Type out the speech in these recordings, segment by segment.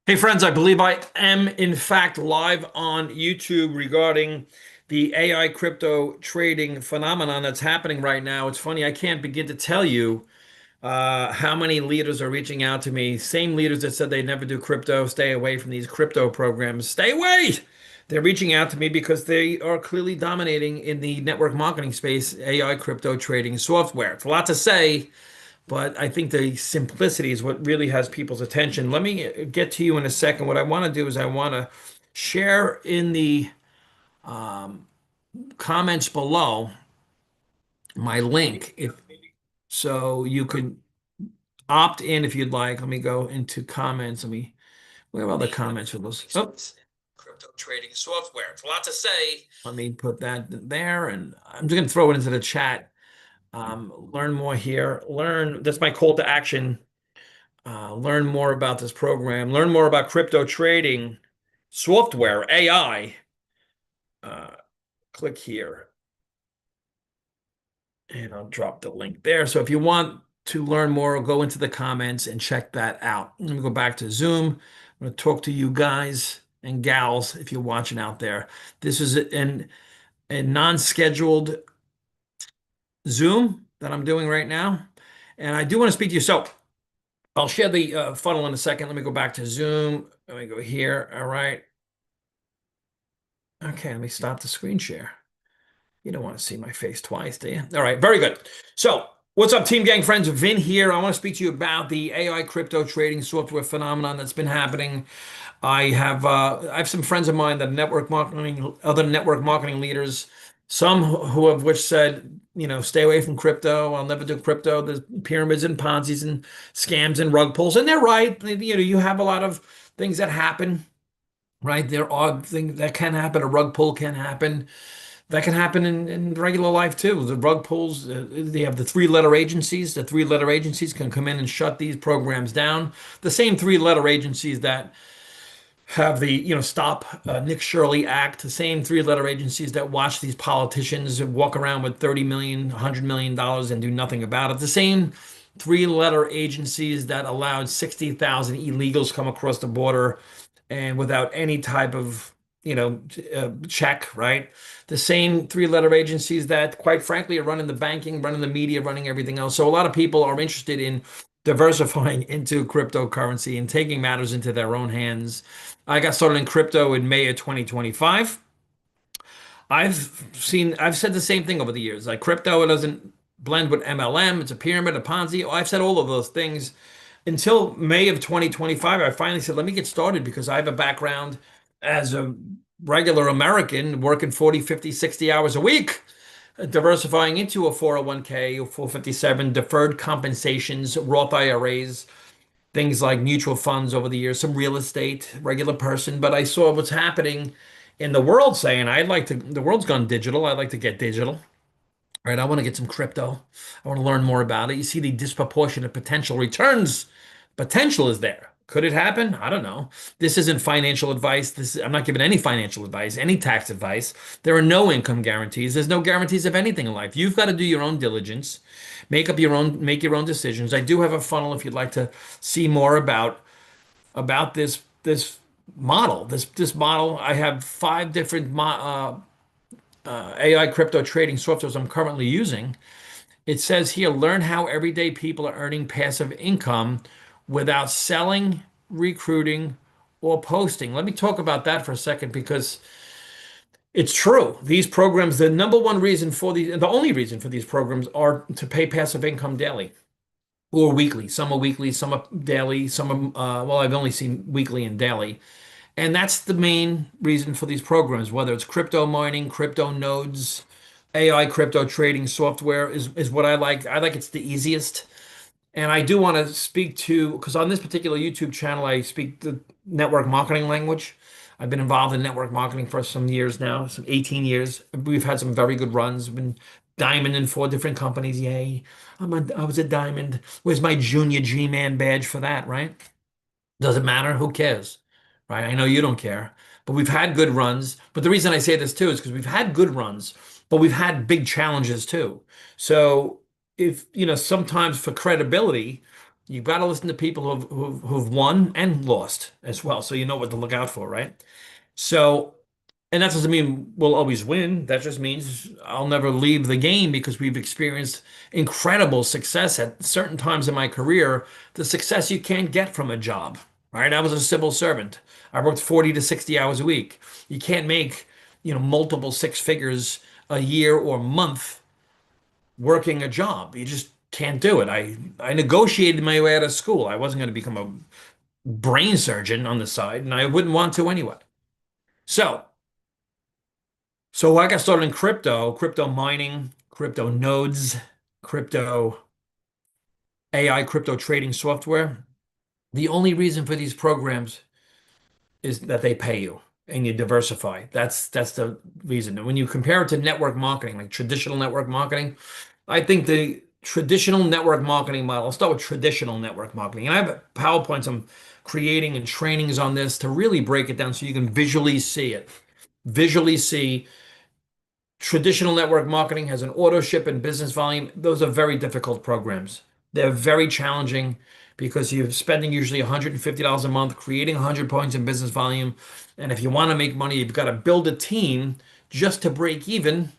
Hey friends, I believe I am in fact live on YouTube regarding the AI crypto trading phenomenon that's happening right now. It's funny, I can't begin to tell you how many leaders are reaching out to me. Same leaders that said they never do crypto, stay away from these crypto programs. Stay away! They're reaching out to me because they are clearly dominating in the network marketing space, AI crypto trading software. It's a lot to say. But I think the simplicity is what really has people's attention. Let me get to you in a second. What I want to do is I want to share in the comments below my link, if so you could opt in if you'd like. Let me go into comments. Where are the comments for those? Oh, crypto trading software. It's a lot to say. Let me put that there, and I'm just going to throw it into the chat. Learn more here. That's my call to action. Learn more about this program, learn more about crypto trading software, AI. Uh, Click here and I'll drop the link there. So if you want to learn more, go into the comments and check that out. Let me go back to Zoom. I'm going to talk to you guys and gals if you're watching out there. This is a non-scheduled Zoom that I'm doing right now. And I do want to speak to you. So I'll share the funnel in a second. Let me go back to Zoom. Let me go here. All right. Okay, let me stop the screen share. You don't want to see my face twice, do you? All right, very good. So, what's up, Team Gang friends? Vin here. I want to speak to you about the AI crypto trading software phenomenon that's been happening. I have some friends of mine that are network marketing, other network marketing leaders, some who have which said, stay away from crypto. I'll never do crypto. There's pyramids and Ponzi's and scams and rug pulls, and they're right. You have a lot of things that happen, right? There are things that can happen. A rug pull can happen. That can happen in regular life too. The rug pulls, they have the three-letter agencies. The three-letter agencies can come in and shut these programs down. The same three-letter agencies that have the, Stop Nick Shirley Act, the same three-letter agencies that watch these politicians walk around with 30 million, $100 million and do nothing about it. The same three-letter agencies that allowed 60,000 illegals come across the border and without any type of, check, right? The same three-letter agencies that, quite frankly, are running the banking, running the media, running everything else. So a lot of people are interested in diversifying into cryptocurrency and taking matters into their own hands. I got started in crypto in May of 2025. I've said the same thing over the years. Like crypto, it doesn't blend with MLM. It's a pyramid, a Ponzi. I've said all of those things until May of 2025. I finally said, let me get started because I have a background as a regular American working 40, 50, 60 hours a week, diversifying into a 401k, or 457, deferred compensations, Roth IRAs, things like mutual funds over the years, some real estate, regular person. But I saw what's happening in the world saying, the world's gone digital. I'd like to get digital, right? I want to get some crypto. I want to learn more about it. You see the disproportionate potential returns. Potential is there. Could it happen? I don't know. This isn't financial advice. I'm not giving any financial advice, any tax advice. There are no income guarantees. There's no guarantees of anything in life. You've got to do your own diligence, make your own decisions. I do have a funnel if you'd like to see more about this model. This model. I have five different AI crypto trading softwares I'm currently using. It says here, learn how everyday people are earning passive income without selling, recruiting, or posting. Let me talk about that for a second because it's true. These programs, the number one reason for these, the only reason for these programs are to pay passive income daily or weekly. Some are weekly, some are daily, some are, well, I've only seen weekly and daily. And that's the main reason for these programs, whether it's crypto mining, crypto nodes, AI crypto trading software is what I like. I like it's the easiest. And I do want to speak to, because on this particular YouTube channel, I speak the network marketing language. I've been involved in network marketing for some years now, some 18 years. We've had some very good runs. I've been diamond in four different companies. Yay. I was a diamond. Where's my junior G-man badge for that, right? Doesn't matter. Who cares? Right? I know you don't care, but we've had good runs. But the reason I say this too is because we've had good runs, but we've had big challenges too. So if, sometimes for credibility, You've got to listen to people who've won and lost as well, so you know what to look out for, right? So, and that doesn't mean we'll always win. That just means I'll never leave the game because we've experienced incredible success at certain times in my career, the success you can't get from a job, right? I was a civil servant. I worked 40 to 60 hours a week. You can't make, multiple six figures a year or month working a job. You just can't do it. I negotiated my way out of school. I wasn't going to become a brain surgeon on the side, and I wouldn't want to anyway. So, so I got started in crypto mining, crypto nodes, crypto AI, crypto trading software. The only reason for these programs is that they pay you and you diversify. That's the reason. And when you compare it to network marketing, like traditional network marketing, I think the traditional network marketing model, I'll start with traditional network marketing. And I have PowerPoints I'm creating and trainings on this to really break it down so you can visually see it. Visually see traditional network marketing has an auto ship and business volume. Those are very difficult programs. They're very challenging because you're spending usually $150 a month creating 100 points in business volume. And if you want to make money, you've got to build a team just to break even,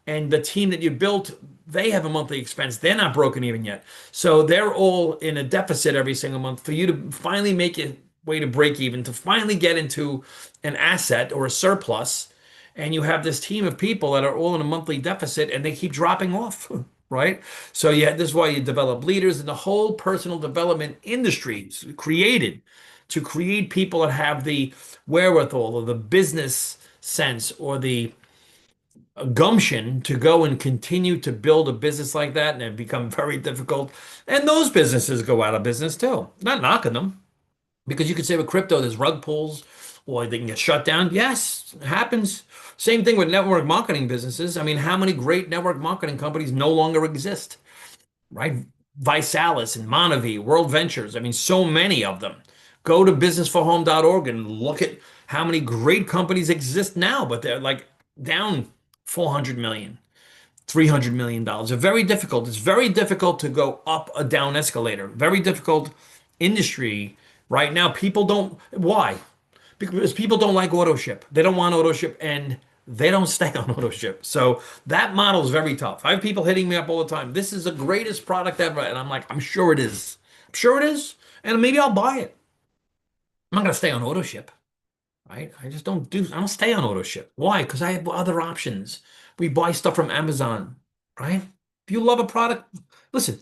and the team that you built, they have a monthly expense. They're not broken even yet. So they're all in a deficit every single month. For you to finally make a way to break even, to finally get into an asset or a surplus, and you have this team of people that are all in a monthly deficit and they keep dropping off, right? So yeah, this is why you develop leaders, and the whole personal development industry is created to create people that have the wherewithal or the business sense or the gumption to go and continue to build a business like that, and it become very difficult. And those businesses go out of business too. Not knocking them, because you could say with crypto, there's rug pulls or they can get shut down. Yes, it happens. Same thing with network marketing businesses. I mean, how many great network marketing companies no longer exist, right? Visalis and Monavie, World Ventures. I mean, so many of them. Go to businessforhome.org and look at how many great companies exist now, but they're like down 400 million, $300 million. They're very difficult. It's very difficult to go up a down escalator. Very difficult industry right now. People don't, why? Because people don't like auto ship. They don't want auto ship, and they don't stay on auto ship. So that model is very tough. I have people hitting me up all the time. This is the greatest product ever. And I'm like, I'm sure it is. I'm sure it is. And maybe I'll buy it. I'm not going to stay on auto ship, right? I don't stay on auto ship. Why? Because I have other options. We buy stuff from Amazon, right? If you love a product, listen,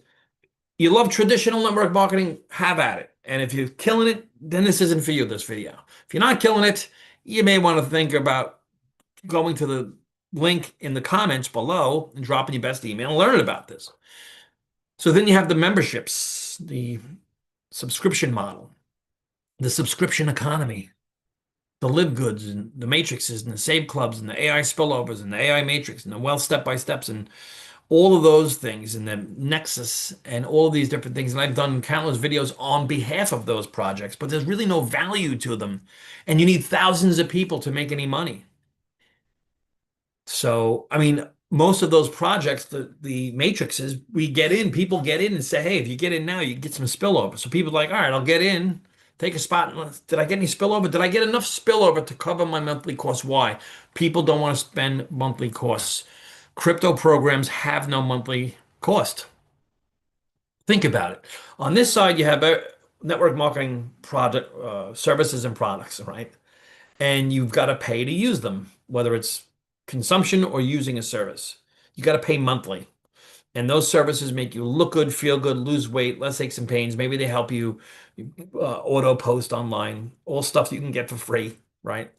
you love traditional network marketing, have at it. And if you're killing it, then this isn't for you, this video. If you're not killing it, you may want to think about going to the link in the comments below and dropping your best email and learning about this. So then you have the memberships, the subscription model, the subscription economy, the live goods and the matrices and the save clubs and the AI spillovers and the AI matrix and the wealth step by steps and all of those things and the nexus and all of these different things. And I've done countless videos on behalf of those projects, but there's really no value to them. And you need thousands of people to make any money. So, I mean, most of those projects, the matrices, people get in and say, hey, if you get in now, you get some spillover. So people are like, all right, I'll get in, take a spot. Did I get any spillover? Did I get enough spillover to cover my monthly costs? Why? People don't want to spend monthly costs. Crypto programs have no monthly cost. Think about it. On this side, you have network marketing product services and products, right? And you've got to pay to use them, whether it's consumption or using a service. You got to pay monthly. And those services make you look good, feel good, lose weight, less aches and pains. Maybe they help you auto post online, all stuff that you can get for free, right?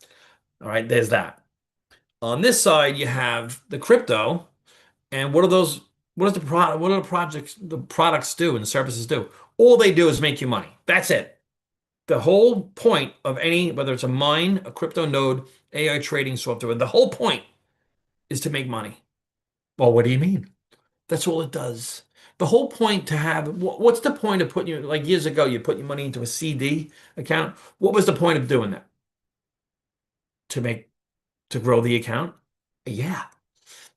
All right, there's that. On this side, you have the crypto. And what are those? What are the products do and the services do? All they do is make you money. That's it. The whole point of any, whether it's a mine, a crypto node, AI trading software, the whole point is to make money. Well, what do you mean? That's all it does. The whole point to have, what's the point of putting your, like years ago, you put your money into a CD account. What was the point of doing that? To make, to grow the account? Yeah,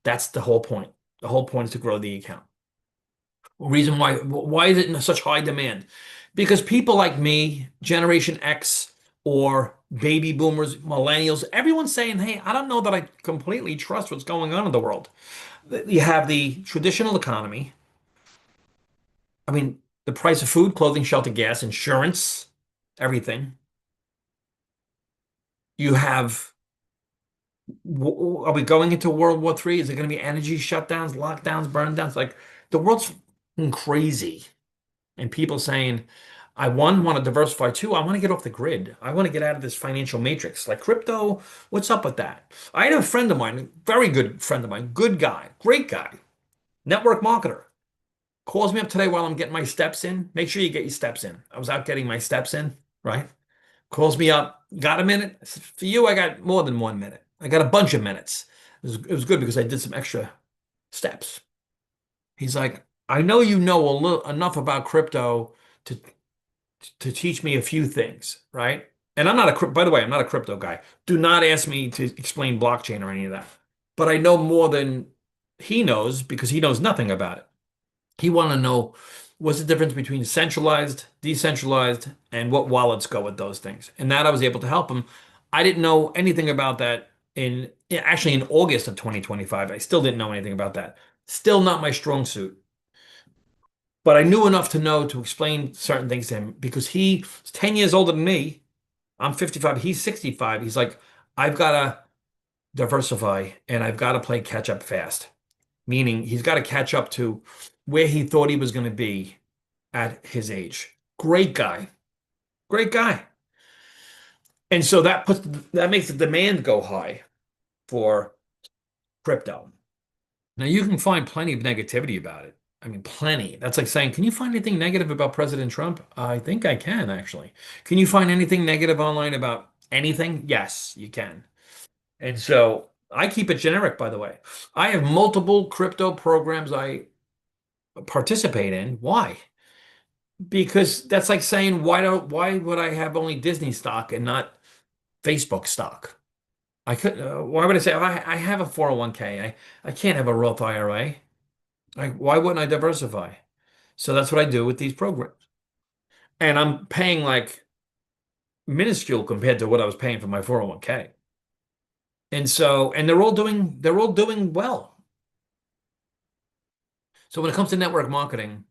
that's the whole point. The whole point is to grow the account. Reason why is it in such high demand? Because people like me, Generation X or baby boomers, millennials, everyone's saying, "Hey, I don't know that I completely trust what's going on in the world." You have the traditional economy. I mean, the price of food, clothing, shelter, gas, insurance, everything. You have, are we going into World War III? Is it going to be energy shutdowns, lockdowns, burn downs? Like the world's crazy. And people saying, I one want to diversify, two, I want to get off the grid. I want to get out of this financial matrix. Like crypto, what's up with that? I had a friend of mine, a very good friend of mine, good guy, great guy, network marketer, calls me up today while I'm getting my steps in. Make sure you get your steps in. I was out getting my steps in, right? Calls me up, got a minute? I said, for you, I got more than 1 minute. I got a bunch of minutes. It was good because I did some extra steps. He's like, I know you know a little enough about crypto to teach me a few things, right? And I'm not by the way, I'm not a crypto guy. Do not ask me to explain blockchain or any of that. But I know more than he knows because he knows nothing about it. He wanted to know what's the difference between centralized, decentralized, and what wallets go with those things. And that I was able to help him. I didn't know anything about that actually in August of 2025. I still didn't know anything about that. Still not my strong suit. But I knew enough to know to explain certain things to him because he's 10 years older than me. I'm 55, he's 65. He's like, I've got to diversify and I've got to play catch up fast. Meaning he's got to catch up to where he thought he was going to be at his age. Great guy. Great guy. And so that makes the demand go high for crypto. Now you can find plenty of negativity about it. I mean, plenty. That's like saying, can you find anything negative about President Trump? I think I can, actually. Can you find anything negative online about anything? Yes, you can. And so I keep it generic, by the way. I have multiple crypto programs I participate in. Why? Because that's like saying, why would I have only Disney stock and not Facebook stock? I could, why would I say, I have a 401k. I can't have a Roth IRA. Why wouldn't I diversify? So that's what I do with these programs. And I'm paying like minuscule compared to what I was paying for my 401k. And so, and they're all doing well. So when it comes to network marketing,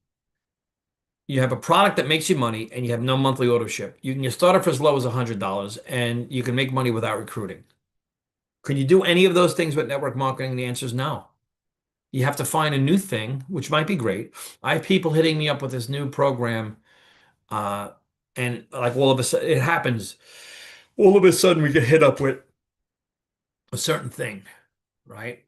you have a product that makes you money and you have no monthly auto ship. You can start it for as low as $100 and you can make money without recruiting. Can you do any of those things with network marketing? The answer is no. You have to find a new thing, which might be great. I have people hitting me up with this new program, uh, and like all of a sudden it happens. All of a sudden we get hit up with a certain thing, right?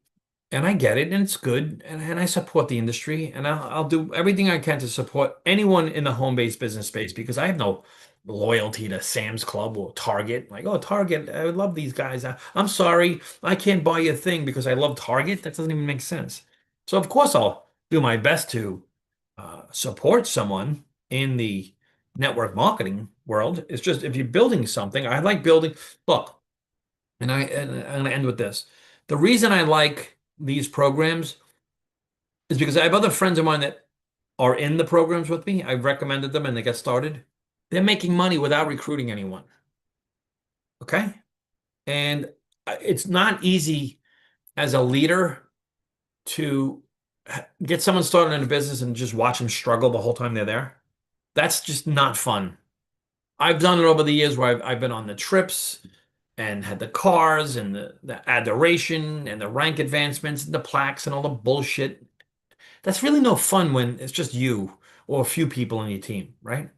And I get it, and it's good, and I support the industry, and I'll do everything I can to support anyone in the home-based business space because I have no loyalty to Sam's Club or Target. Like, oh, Target, I love these guys. I'm sorry, I can't buy your thing because I love Target. That doesn't even make sense. So of course I'll do my best to support someone in the network marketing world. It's just if you're building something, I like building. Look, and I'm going to end with this. The reason I like these programs is because I have other friends of mine that are in the programs with me. I've recommended them and they get started. They're making money without recruiting anyone. Okay. And it's not easy as a leader to get someone started in a business and just watch them struggle the whole time they're there. That's just not fun. I've done it over the years where I've been on the trips and had the cars and the adoration and the rank advancements and the plaques and all the bullshit. That's really no fun when it's just you or a few people on your team, right?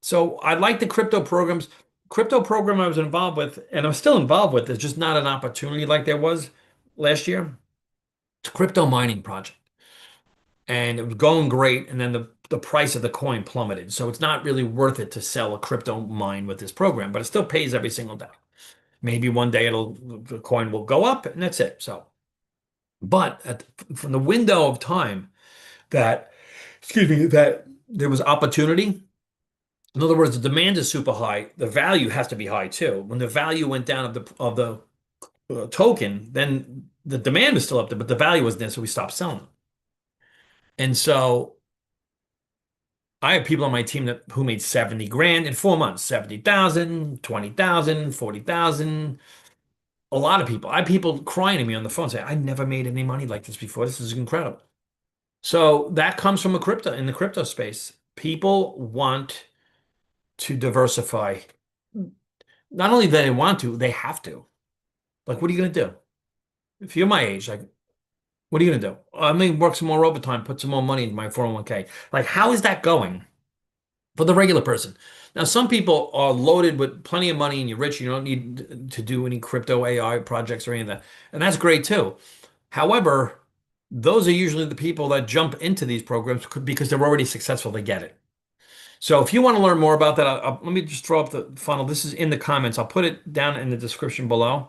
So I like the crypto programs. Crypto program I was involved with, and I'm still involved with, is just not an opportunity like there was last year. It's a crypto mining project. And it was going great, and then the price of the coin plummeted. So it's not really worth it to sell a crypto mine with this program, but it still pays every single day. Maybe one day the coin will go up, and that's it. So, but from the window of time that, excuse me, that there was opportunity. In other words, the demand is super high. The value has to be high too. When the value went down of the token, then the demand was still up there, but the value was there, so we stopped selling them. And so I have people on my team that who made 70 grand in 4 months, 70,000, 20,000, 40,000. A lot of people. I have people crying to me on the phone saying, I never made any money like this before. This is incredible. So that comes from a crypto in the crypto space. People want to diversify. Not only do they want to, they have to. Like, what are you going to do? If you're my age, like, what are you going to do? I mean, work some more overtime, put some more money into my 401k. Like, how is that going for the regular person? Now, some people are loaded with plenty of money and you're rich. You don't need to do any crypto AI projects or any of that. And that's great too. However, those are usually the people that jump into these programs because they're already successful. They get it. So if you want to learn more about that, let me just throw up the funnel. This is in the comments. I'll put it down in the description below.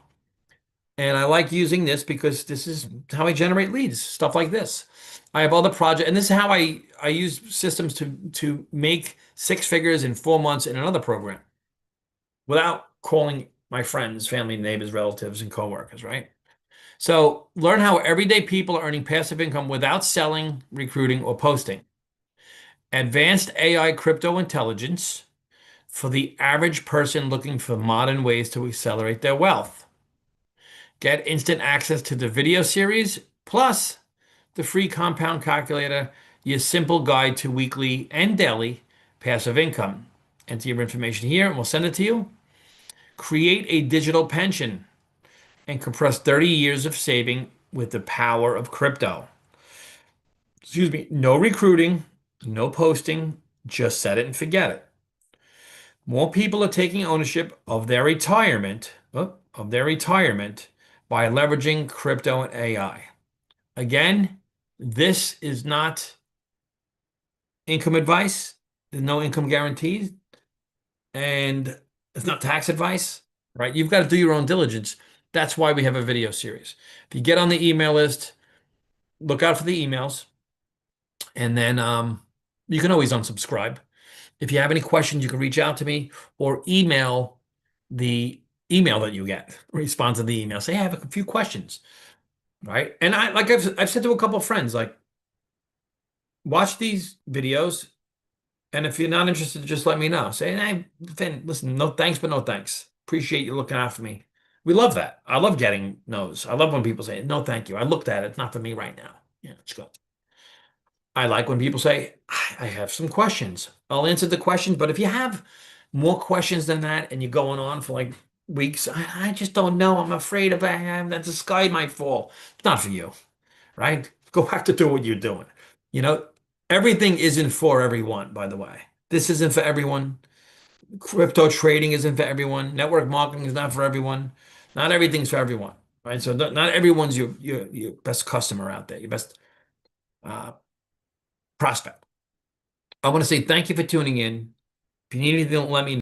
And I like using this because this is how I generate leads, stuff like this. I have other projects, and this is how I use systems to make 6 figures in 4 months in another program without calling my friends, family, neighbors, relatives, and coworkers, right? So learn how everyday people are earning passive income without selling, recruiting, or posting. Advanced AI crypto intelligence for the average person looking for modern ways to accelerate their wealth. Get instant access to the video series, plus the free compound calculator, your simple guide to weekly and daily passive income. Enter your information here and we'll send it to you. Create a digital pension and compress 30 years of saving with the power of crypto. Excuse me, no recruiting, no posting, just set it and forget it. More people are taking ownership of their retirement, by leveraging crypto and AI. Again, this is not income advice. There's no income guarantees, and it's not tax advice, right? You've got to do your own diligence. That's why we have a video series. If you get on the email list, look out for the emails, and then you can always unsubscribe. If you have any questions, you can reach out to me or email the email that you get. Respond to the email. Say, hey, I have a few questions, right? And I've said to a couple of friends, like, watch these videos, and if you're not interested, just let me know. Say, hey, Finn, listen, no thanks, but no thanks. Appreciate you looking out for me. We love that. I love getting no's. I love when people say, no, thank you. I looked at it. It's not for me right now. Yeah, let's go. I like when people say, I have some questions. I'll answer the questions, but if you have more questions than that and you're going on for like weeks, I just don't know. I'm afraid of that the sky might fall. It's not for you, right? Go back to do what you're doing. You know, everything isn't for everyone, by the way. This isn't for everyone. Crypto trading isn't for everyone. Network marketing is not for everyone. Not everything's for everyone, right? So not everyone's your best customer out there, your best uh, prospect. I want to say thank you for tuning in. If you need anything, let me know.